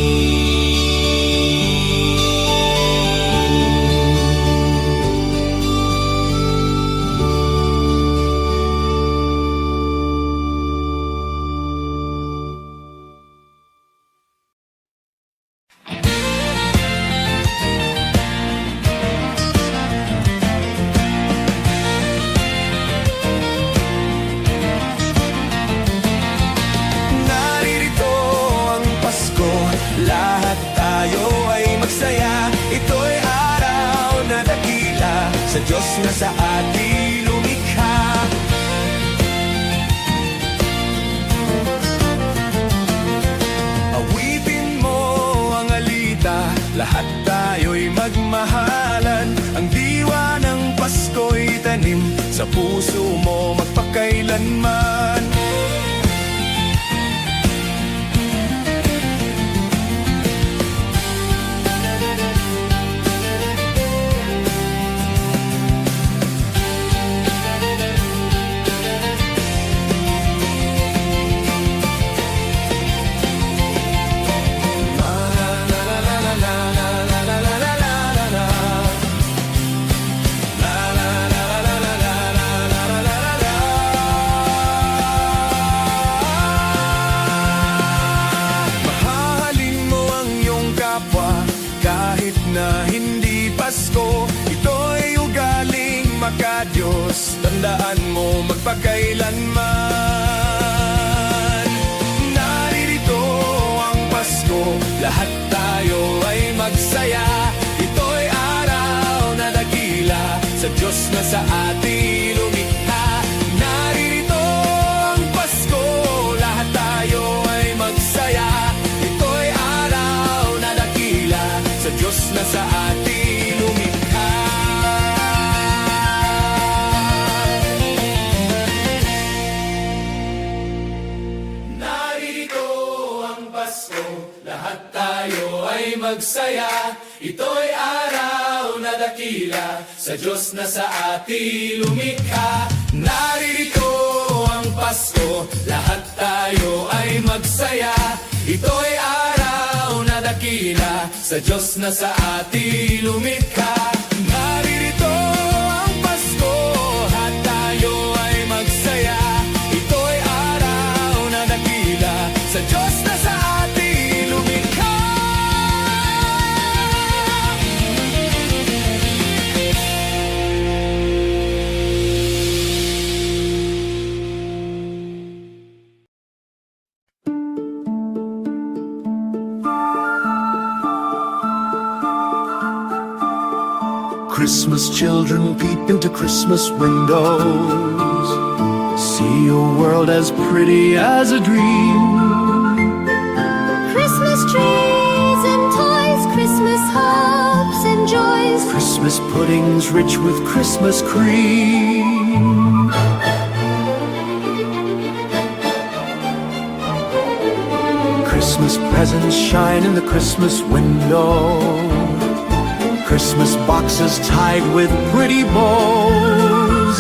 F: Naririto ang Pasko, lahat tayo ay magsaya. Ito'y araw na dakila sa Diyos na sa ating lumikha. lahat tayo'y magmahalan. Ang diwa ng Pasko'y tanim sa puso mo magpakailanman. Kahit na hindi Pasko, ito'y ugaling maka-Diyos. Tandaan mo magpakailanman. Naririto ang Pasko, lahat tayo ay magsaya. Ito'y araw na dakila sa Diyos na sa atin lumikha. Naririto ang Pasko, lahat tayo ay magsaya. Ito'y araw na dakila sa Diyos na sa atin lumikha. Narito ang Pasko, lahat tayo ay magsaya. Ito'y araw na dakila sa Diyos na sa atin lumikha. Narito ang Pasko, lahat tayo ay magsaya. Ito'y araw na dakila sa Diyos na sa atin lumikha. Naririto ang Pasko, lahat tayo ay magsaya. Ito'y araw na dakila sa Diyos na sa atin lumikha.
E: Christmas children peep into Christmas windows, see a world as pretty as a dream.
G: Christmas trees and toys, Christmas hopes and joys.
E: Christmas puddings rich with Christmas cream. Christmas presents shine in the Christmas window, Christmas boxes tied with pretty bows.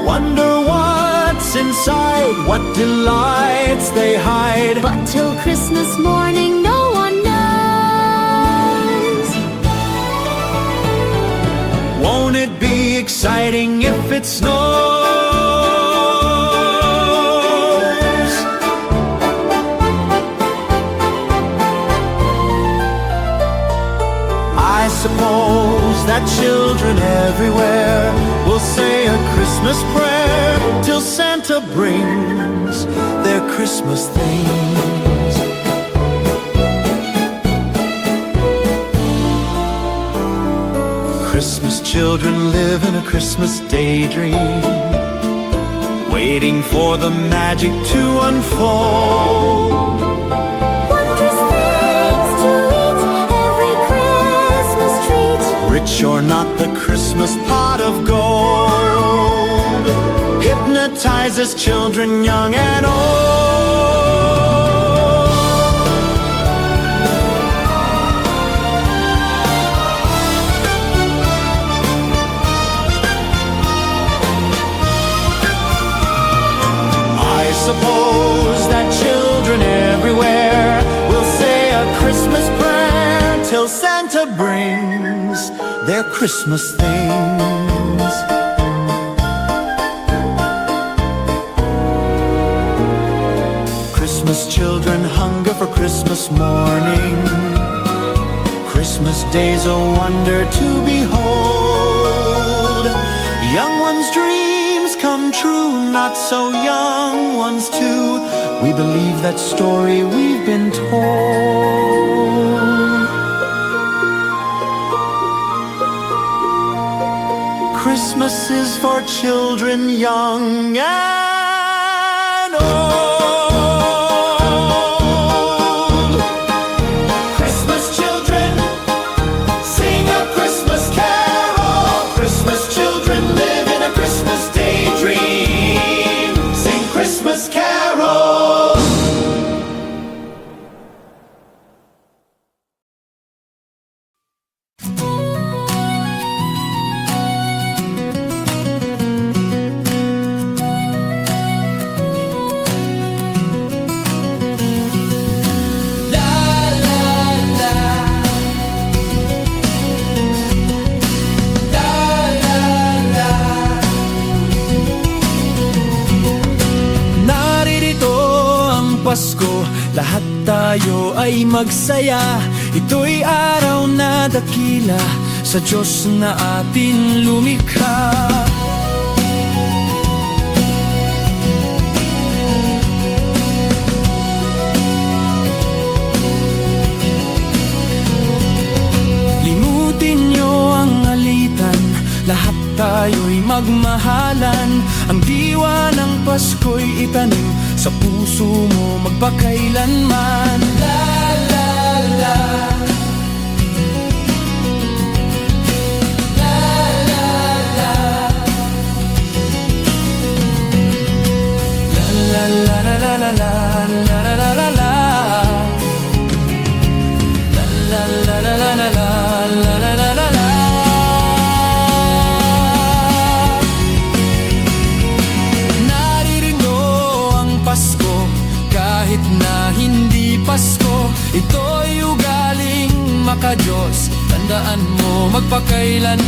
E: Wonder what's inside, what delights they hide.
G: But till Christmas morning, no one knows.
E: Won't it be exciting if it snows? I suppose that children everywhere will say a Christmas prayer till Santa brings their Christmas things. Christmas children live in a Christmas daydream, waiting for the magic to unfold.
G: Wondrous things to eat, every Christmas treat.
E: Rich or not, the Christmas pot of gold hypnotizes children young and old. I suppose that children everywhere will say a Christmas prayer till Santa brings their Christmas things. Christmas children hunger for Christmas morning. Christmas day's a wonder to behold. Young ones' dreams come true, not so young ones too. We believe that story we've been told. Christmas is for children young and old. Christmas children,
D: Pasko, lahat tayo ay magsaya. Ito'y araw na dakila sa Diyos na atin lumikha. Limutin niyo ang alitan, lahat tayo'y magmahalan. Ang diwa ng Pasko'y itanim sa puso mo magpakailanman. La la la, la la la, la la la la la la la la la la la la, la la la la la la. Kahit na hindi Pasko, ito'y ugaling maka-Diyos. Tandaan mo magpakailanman.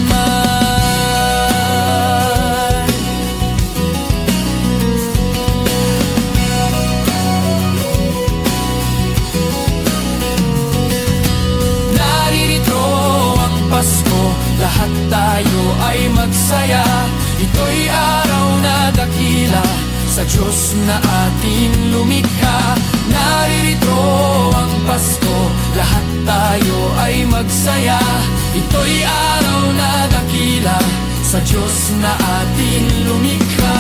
D: Naririto ang Pasko, lahat tayo ay magsaya. Ito'y araw na dakila sa Diyos na ating lumikha. Naririto ang Pasko, lahat tayo ay magsaya. Ito'y araw na dakila sa Diyos na ating lumikha.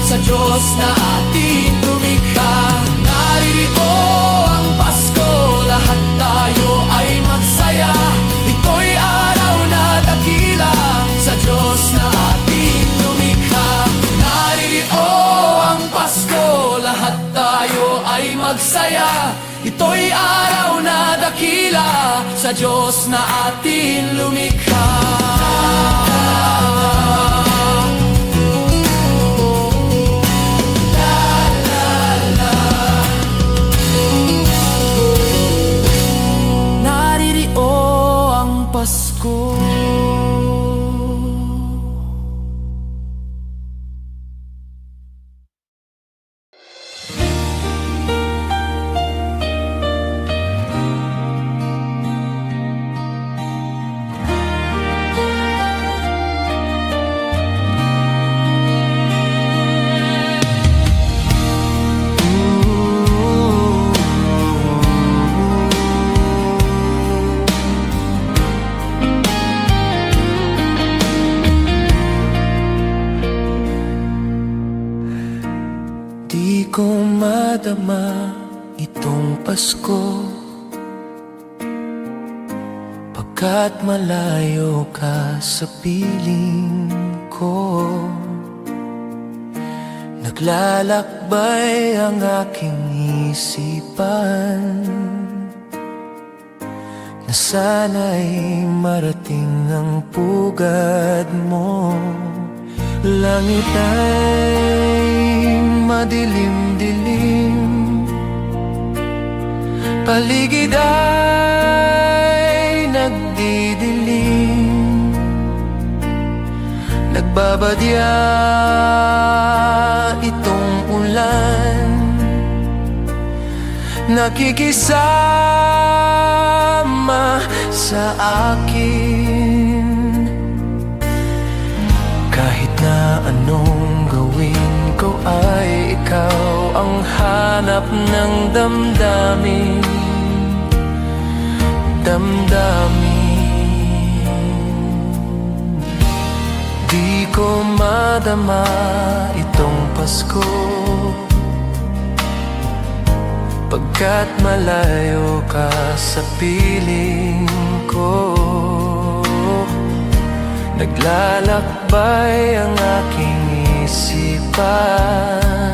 D: Sa Diyos na ating lumikha. Naririto ang Pasko, lahat tayo ay magsaya. Ito'y araw na dakila sa Diyos na ating lumikha. Naririto ang Pasko, lahat tayo ay magsaya. Ito'y araw na dakila sa Diyos na ating lumikha. Pasko. Di ko madama itong Pasko, pagkat malayo ka sa piling ko. Naglalakbay ang aking isipan na sana'y marating ang pugad mo. Langit ay madilim-dilim, paligid ay nagdidilim. Nagbabadya itong ulan, nakikisama sa akin. Kahit na anong gawin ko ay ikaw ang hanap ng damdamin. Di ko madama itong Pasko, pagkat malayo ka sa piling ko. Naglalakbay ang aking isipan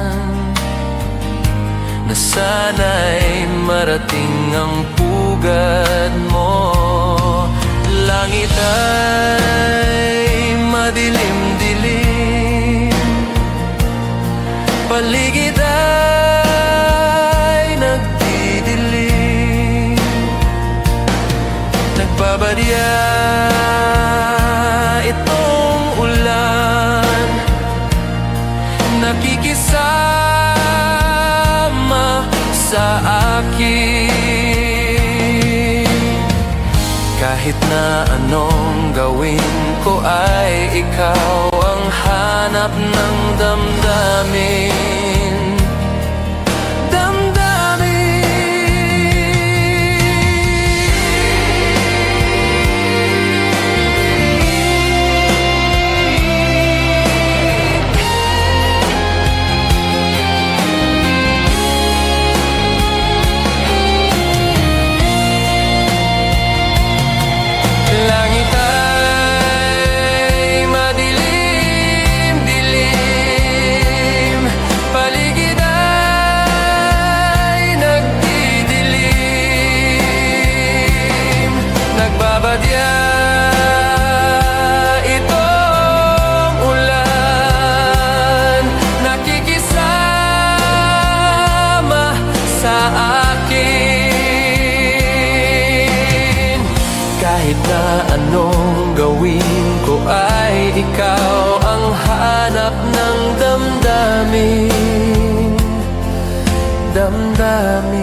D: Sana'y marating ang pugad mo. Langit ay madilim-dilim, paligid ay nagdidilim. Nagbabadya itong ulan, nakikisama sa akin. Kahit na anong gawin ko ay ikaw ang hanap ng damdamin. Langit ay madilim-dilim, paligid ay nagdidilim. Nagbabadya itong ulan, nakikisama sa akin. Kahit na anong gawin ko ay ikaw ang hanap ng damdamin. Damdamin.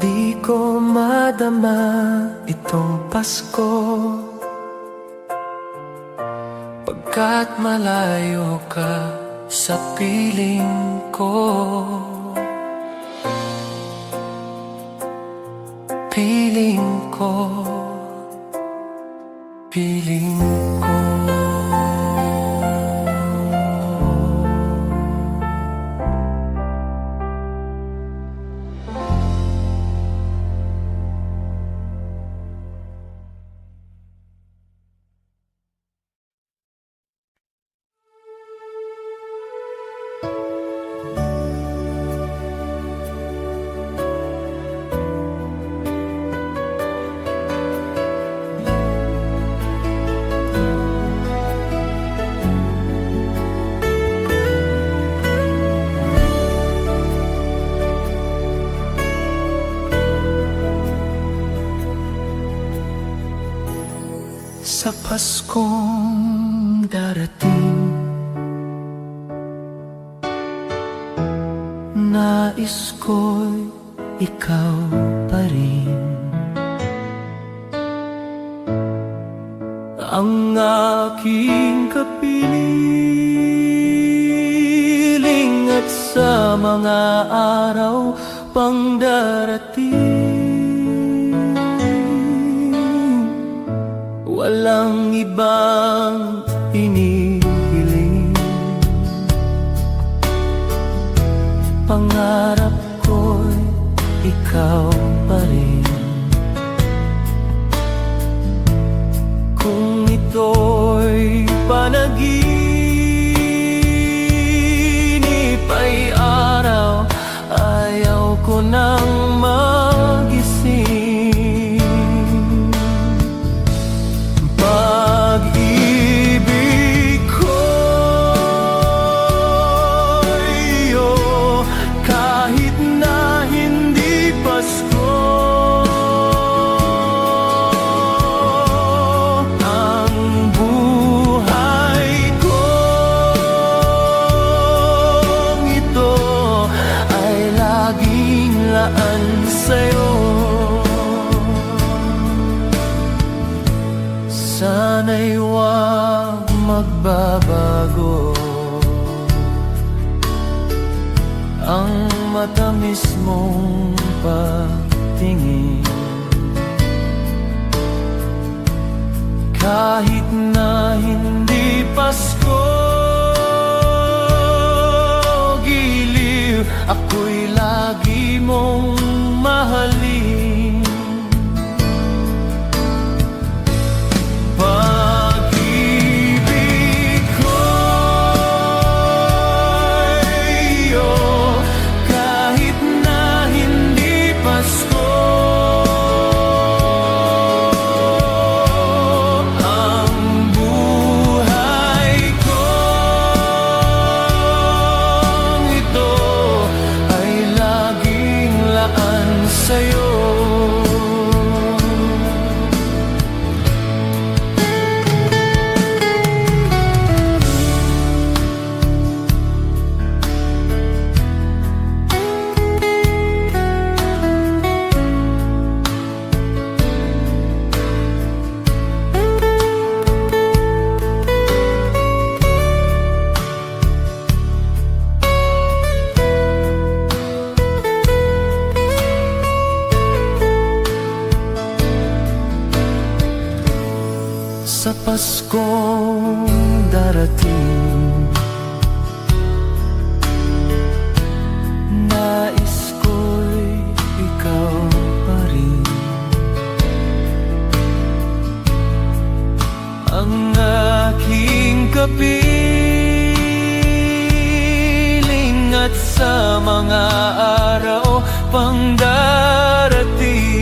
D: Di ko madama itong Pasko, pagkat malayo ka sa piling ko. Piling ko, piling ko. Sa Paskong darating, nais ko'y ikaw pa rin ang aking kapiling, at sa mga araw pang darating walang ibang inihiling. Pangarap ko'y ikaw pa rin. Kung ito'y panaginip ay araw, ayaw ko nang magising. Pag-ibig ko'y iyo, kahit na hindi Pasko. Ang buhay kong ito ay laging laan sa'yo. Sana'y huwag magbabago ang matamis mong pagtingin. Kahit na hindi Pasko, giliw, ako'y lagi mong mahalin. Pag-ibig ko'y sa'yo. Sa Paskong darating, nais ko'y ikaw pa rin ang aking kapiling, at sa mga araw pang darating,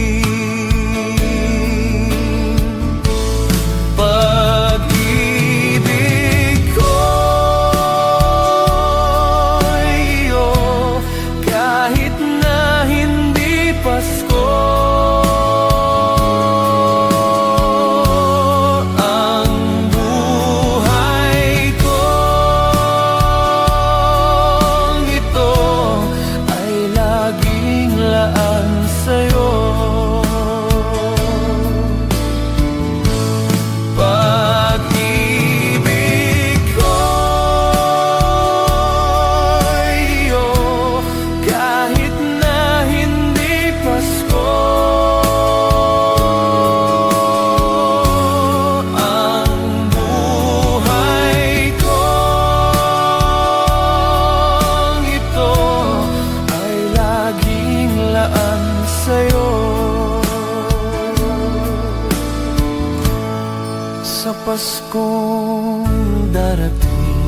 D: sa Paskong darating,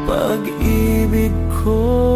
D: pag-ibig ko